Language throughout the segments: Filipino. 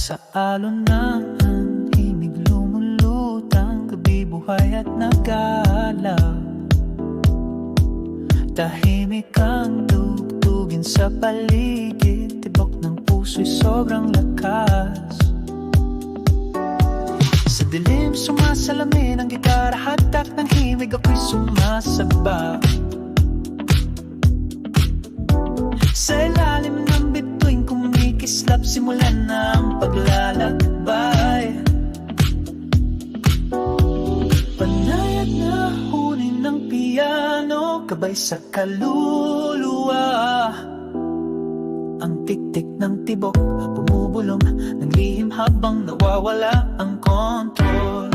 Sa alon ng himig lumulutang, gabi buhay at nagalaw. Tahimik ang tugtugin sa paligid, tibok ng puso'y sobrang lakas. Sa dilim sumasalamin ang gitara, hatak ng himig, ako'y sumasaba. Sa ilalim ng bituin kumikislap, simulan na ang paglalakbay. Panayat na hunin ng piano, kabay sa kaluluwa. Ang tiktik ng tibok bumubulong ng lihim habang nawawala ang kontrol.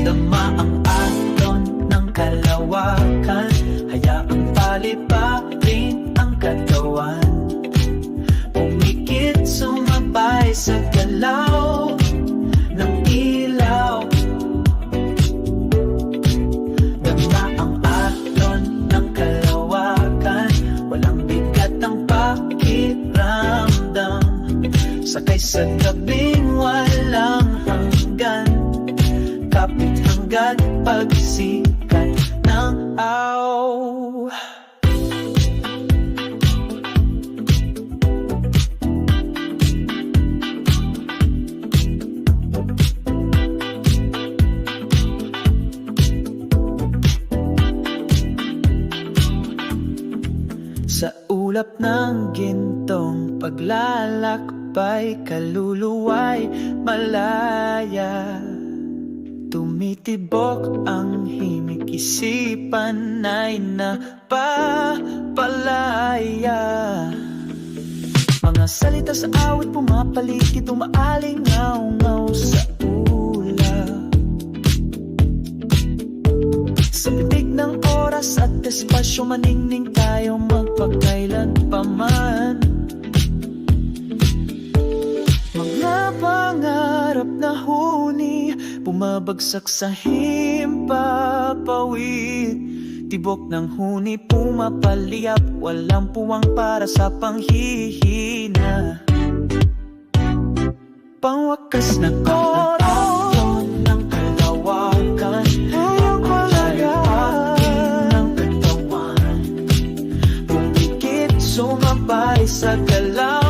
Dama ang alon ng kalawakan, hayaang paliparin ang katawan. Pumikit sumabay sa galaw ng ilaw. Dama ang alon ng kalawakan, walang bigat ang pakiramdam. Sakay sa gabing walang hanggan, kapit hanggang pagsikat ng aw. Sa ulap ng gintong paglalakbay, kaluluwa'y malaya. Tumitibok ang himig, isipan ay napapalaya. Mga salita sa awit pumapaligid, umaalingaw-ngaw sa ulap. Sa bitig ng oras at espasyo, maningning tayo magpakailan paman. Mga pangarap na huni, bumabagsak sa himpapawid. Tibok ng huni pumapaliyap, walang puwang para sa panghihina. Pangwakas na koro ng kalawakan, ang palagain ng katawan. Pumikit sumabay sa galaw